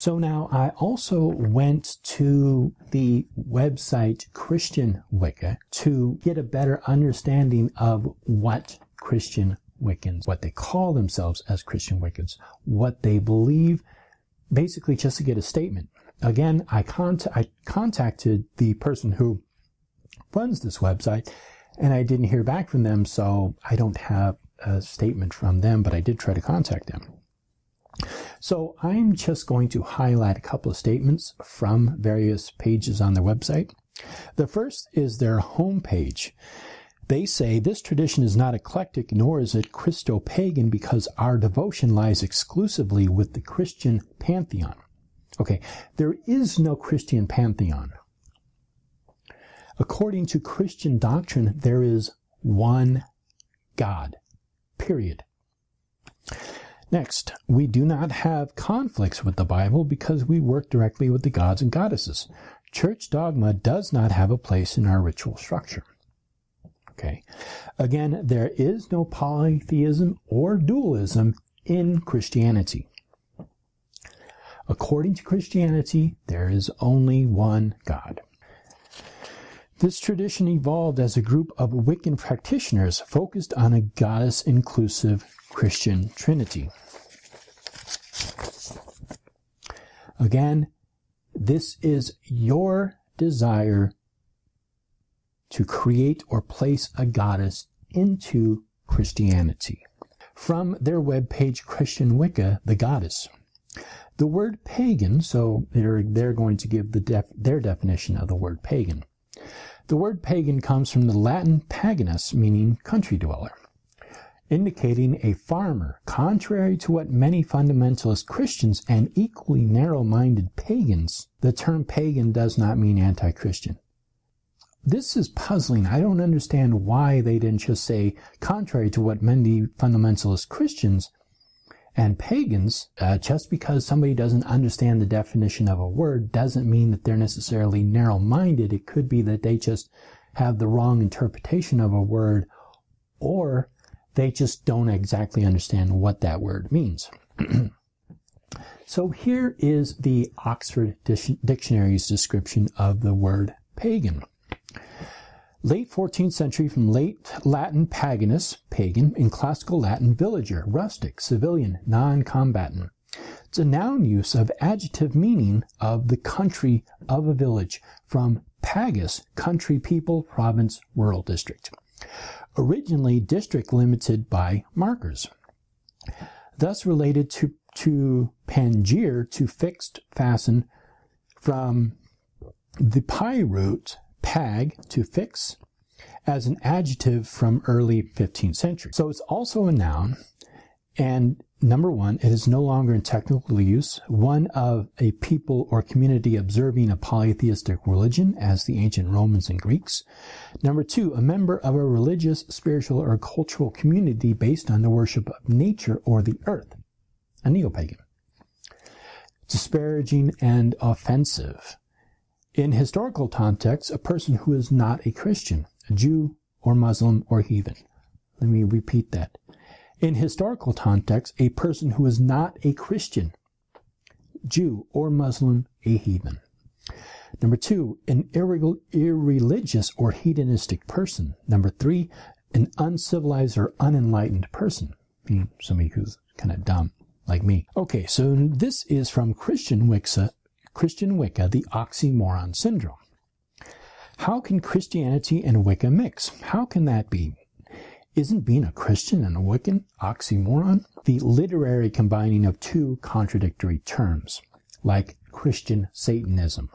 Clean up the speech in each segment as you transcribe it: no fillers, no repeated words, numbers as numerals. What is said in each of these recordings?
So now I also went to the website Christian Wicca to get a better understanding of what Christian Wiccans, what they call themselves as Christian Wiccans, what they believe, basically just to get a statement. Again, I contacted the person who runs this website, and I didn't hear back from them, so I don't have a statement from them, but I did try to contact them. So I'm just going to highlight a couple of statements from various pages on their website. The first is their homepage. They say, this tradition is not eclectic, nor is it Christo-Pagan, because our devotion lies exclusively with the Christian pantheon. Okay, there is no Christian pantheon. According to Christian doctrine, there is one God, period. Next, we do not have conflicts with the Bible because we work directly with the gods and goddesses. Church dogma does not have a place in our ritual structure. Okay. Again, there is no polytheism or dualism in Christianity. According to Christianity, there is only one God. This tradition evolved as a group of Wiccan practitioners focused on a goddess-inclusive Christian Trinity. Again, this is your desire to create or place a goddess into Christianity. From their webpage, Christian Wicca, the goddess. The word pagan, so they're going to give their definition of the word pagan. The word pagan comes from the Latin paganus, meaning country dweller, indicating a farmer. Contrary to what many fundamentalist Christians and equally narrow-minded pagans, the term pagan does not mean anti-Christian. This is puzzling. I don't understand why they didn't just say, contrary to what many fundamentalist Christians and pagans, just because somebody doesn't understand the definition of a word doesn't mean that they're necessarily narrow-minded. It could be that they just have the wrong interpretation of a word, or they just don't exactly understand what that word means. So here is the Oxford Dictionary's description of the word pagan. Late 14th century, from late Latin paganus, pagan, in classical Latin villager, rustic, civilian, non-combatant. It's a noun use of adjective meaning of the country of a village, from pagus, country, people, province, rural district. Originally district limited by markers. Thus related to pangyr, to fixed, fasten, from the pi root pag, to fix, as an adjective from early 15th century. So it's also a noun, and number one, it is no longer in technical use, one of a people or community observing a polytheistic religion, as the ancient Romans and Greeks. Number two, a member of a religious, spiritual, or cultural community based on the worship of nature or the earth, a neo-pagan. Disparaging and offensive. In historical context, a person who is not a Christian, a Jew or Muslim or heathen. Let me repeat that. In historical context, a person who is not a Christian, Jew or Muslim, a heathen. Number two, an irreligious or hedonistic person. Number three, an uncivilized or unenlightened person. Somebody who's kind of dumb, like me. Okay, so this is from Christian Wicca, the oxymoron syndrome. How can Christianity and Wicca mix? How can that be? Isn't being a Christian and a Wiccan oxymoron? The literary combining of two contradictory terms, like Christian Satanism.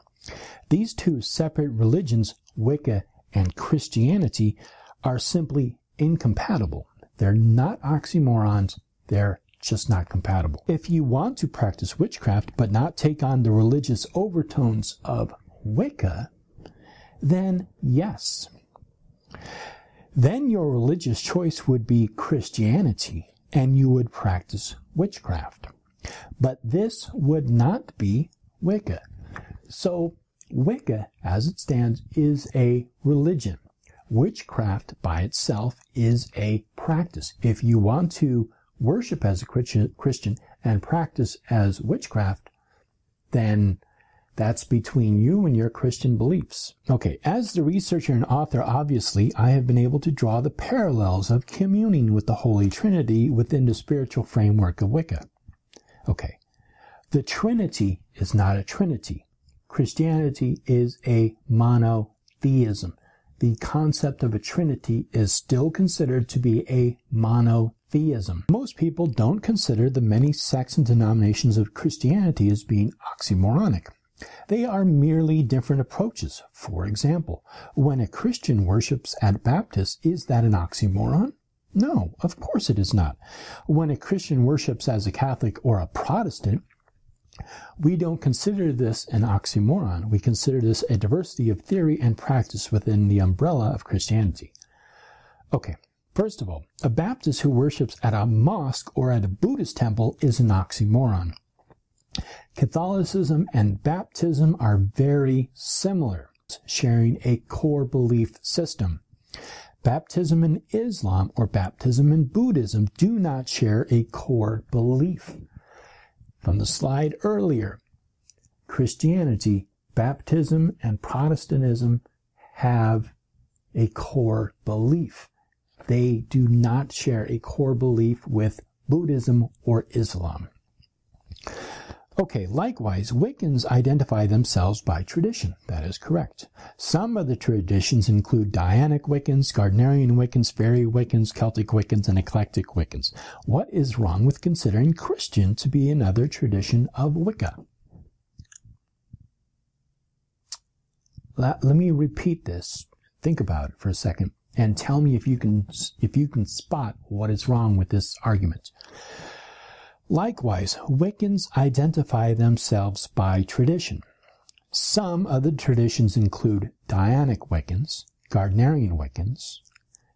These two separate religions, Wicca and Christianity, are simply incompatible. They're not oxymorons, they're just not compatible. If you want to practice witchcraft but not take on the religious overtones of Wicca, then yes. Then your religious choice would be Christianity and you would practice witchcraft. But this would not be Wicca. So Wicca, as it stands, is a religion. Witchcraft by itself is a practice. If you want to worship as a Christian and practice as witchcraft, then that's between you and your Christian beliefs. Okay, as the researcher and author, obviously, I have been able to draw the parallels of communing with the Holy Trinity within the spiritual framework of Wicca. Okay, the Trinity is not a Trinity. Christianity is a monotheism. The concept of a Trinity is still considered to be a monotheism. Most people don't consider the many sects and denominations of Christianity as being oxymoronic. They are merely different approaches. For example, when a Christian worships at Baptist, is that an oxymoron? No, of course it is not. When a Christian worships as a Catholic or a Protestant, we don't consider this an oxymoron. We consider this a diversity of theory and practice within the umbrella of Christianity. Okay, first of all, a Baptist who worships at a mosque or at a Buddhist temple is an oxymoron. Catholicism and baptism are very similar, sharing a core belief system. Baptism in Islam or baptism in Buddhism do not share a core belief. From the slide earlier, Christianity, baptism, and Protestantism have a core belief. They do not share a core belief with Buddhism or Islam. Okay, likewise, Wiccans identify themselves by tradition. That is correct. Some of the traditions include Dianic Wiccans, Gardnerian Wiccans, Fairy Wiccans, Celtic Wiccans, and Eclectic Wiccans. What is wrong with considering Christian to be another tradition of Wicca? Let me repeat this. Think about it for a second and tell me if you can spot what is wrong with this argument. Likewise, Wiccans identify themselves by tradition. Some of the traditions include Dianic Wiccans, Gardnerian Wiccans,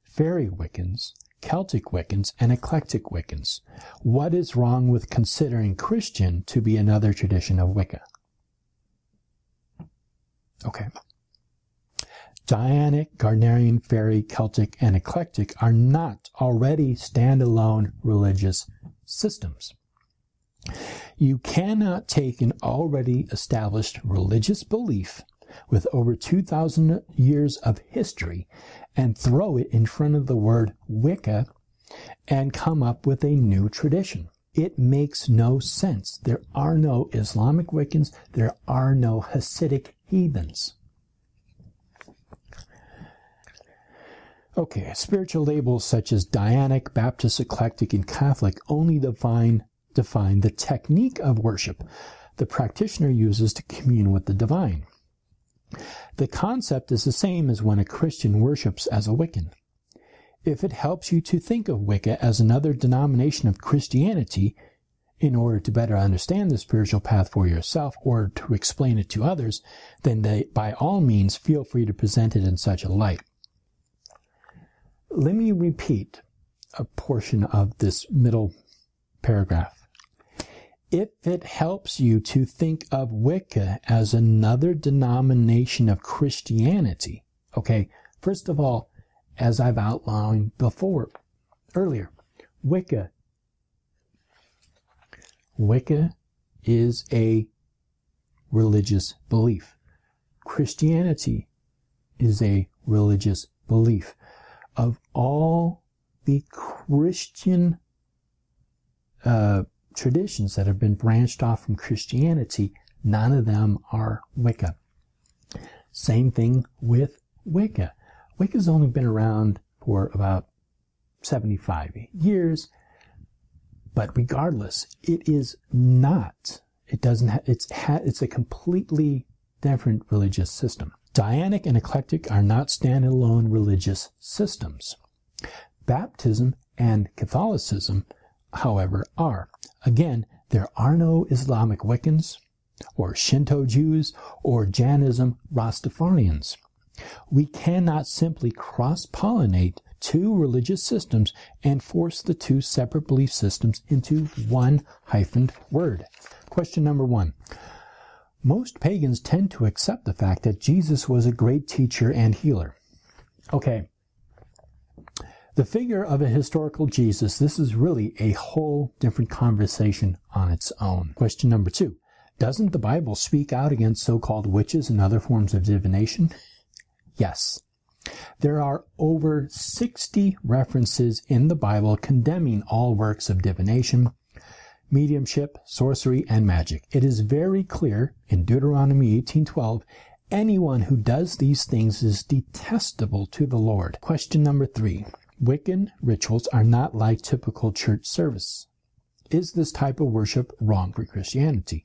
Fairy Wiccans, Celtic Wiccans, and Eclectic Wiccans. What is wrong with considering Christian to be another tradition of Wicca? Okay. Dianic, Gardnerian, Fairy, Celtic, and Eclectic are not already standalone religious systems. You cannot take an already established religious belief with over 2,000 years of history and throw it in front of the word Wicca and come up with a new tradition. It makes no sense. There are no Islamic Wiccans. There are no Hasidic heathens. Okay, spiritual labels such as Dianic, Baptist, Eclectic, and Catholic only define the technique of worship the practitioner uses to commune with the divine. The concept is the same as when a Christian worships as a Wiccan. If it helps you to think of Wicca as another denomination of Christianity in order to better understand the spiritual path for yourself or to explain it to others, then by all means feel free to present it in such a light. Let me repeat a portion of this middle paragraph. If it helps you to think of Wicca as another denomination of Christianity, okay, first of all, as I've outlined earlier, Wicca is a religious belief. Christianity is a religious belief. Of all the Christian traditions that have been branched off from Christianity, none of them are Wicca. Same thing with Wicca. Wicca's only been around for about 75 years, but regardless, it is not. It's a completely different religious system. Dianic and Eclectic are not standalone religious systems. Baptism and Catholicism, however, are. Again, there are no Islamic Wiccans, or Shinto Jews, or Jainism Rastafarians. We cannot simply cross-pollinate two religious systems and force the two separate belief systems into one hyphened word. Question number 1. Most pagans tend to accept the fact that Jesus was a great teacher and healer. Okay. The figure of a historical Jesus, this is really a whole different conversation on its own. Question number 2. Doesn't the Bible speak out against so-called witches and other forms of divination? Yes. There are over 60 references in the Bible condemning all works of divination, mediumship, sorcery, and magic. It is very clear in Deuteronomy 18:12, anyone who does these things is detestable to the Lord. Question number 3. Wiccan rituals are not like typical church service. Is this type of worship wrong for Christianity?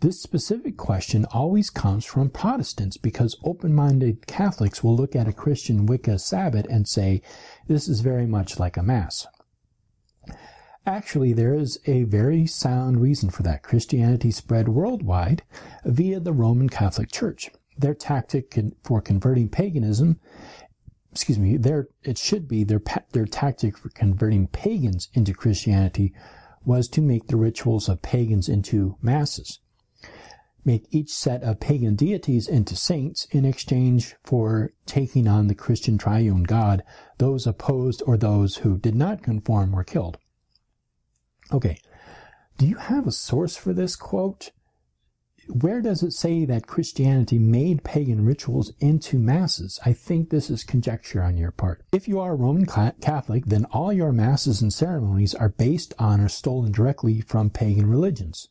This specific question always comes from Protestants because open-minded Catholics will look at a Christian Wicca Sabbath and say, this is very much like a Mass. Actually, there is a very sound reason for that. Christianity spread worldwide via the Roman Catholic Church. Their tactic for converting paganism, their tactic for converting pagans into Christianity was to make the rituals of pagans into masses. Make each set of pagan deities into saints in exchange for taking on the Christian triune God. Those opposed or those who did not conform were killed. Okay, do you have a source for this quote? Where does it say that Christianity made pagan rituals into masses? I think this is conjecture on your part. If you are a Roman Catholic, then all your masses and ceremonies are based on or stolen directly from pagan religions.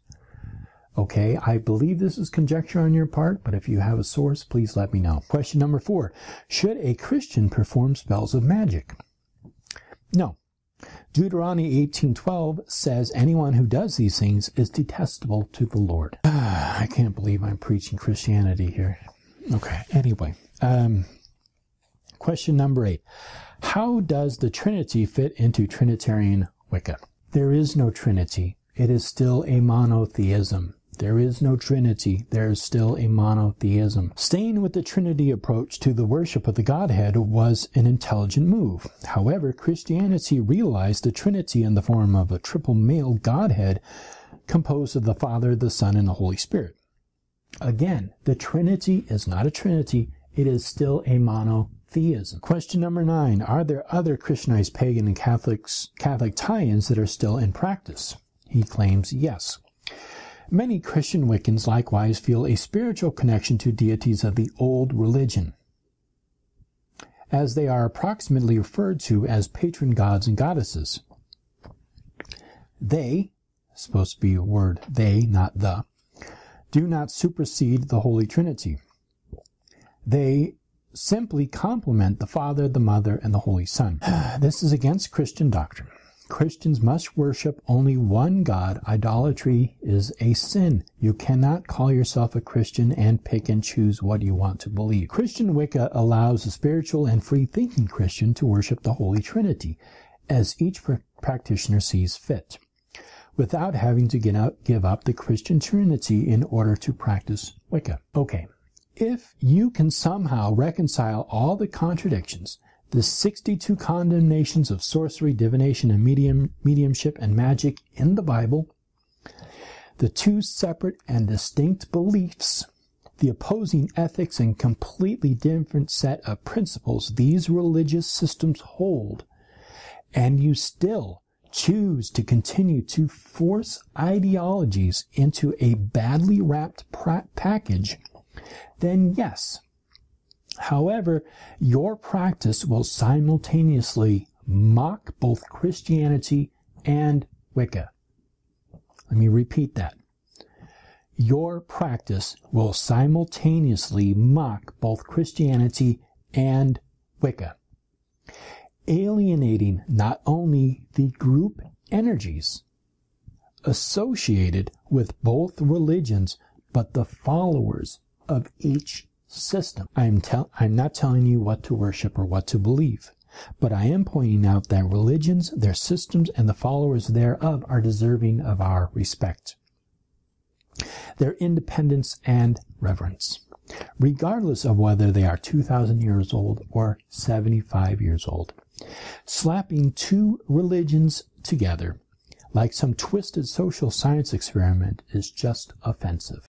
Okay, I believe this is conjecture on your part, but if you have a source, please let me know. Question number 4. Should a Christian perform spells of magic? No. Deuteronomy 18:12 says anyone who does these things is detestable to the Lord. I can't believe I'm preaching Christianity here. Okay, anyway. Question number 8. How does the Trinity fit into Trinitarian Wicca? There is no Trinity. It is still a monotheism. There is no Trinity. There is still a monotheism. Staying with the Trinity approach to the worship of the Godhead was an intelligent move. However, Christianity realized the Trinity in the form of a triple male Godhead composed of the Father, the Son, and the Holy Spirit. Again, the Trinity is not a Trinity. It is still a monotheism. Question number 9. Are there other Christianized pagan and Catholic tie-ins that are still in practice? He claims yes. Many Christian Wiccans likewise feel a spiritual connection to deities of the old religion, as they are approximately referred to as patron gods and goddesses. They, supposed to be a word they, not the, do not supersede the Holy Trinity. They simply complement the Father, the Mother, and the Holy Son. This is against Christian doctrine. Christians must worship only one God. Idolatry is a sin. You cannot call yourself a Christian and pick and choose what you want to believe. Christian Wicca allows a spiritual and free-thinking Christian to worship the Holy Trinity, as each practitioner sees fit, without having to give up the Christian Trinity in order to practice Wicca. Okay, if you can somehow reconcile all the contradictions, the 62 condemnations of sorcery, divination, and mediumship and magic in the Bible, the 2 separate and distinct beliefs, the opposing ethics, and completely different set of principles these religious systems hold, and you still choose to continue to force ideologies into a badly wrapped package, then yes. However, your practice will simultaneously mock both Christianity and Wicca. Let me repeat that. Your practice will simultaneously mock both Christianity and Wicca, alienating not only the group energies associated with both religions, but the followers of each system. I'm not telling you what to worship or what to believe, but I am pointing out that religions, their systems, and the followers thereof are deserving of our respect, their independence and reverence, regardless of whether they are 2,000 years old or 75 years old. Slapping 2 religions together like some twisted social science experiment is just offensive.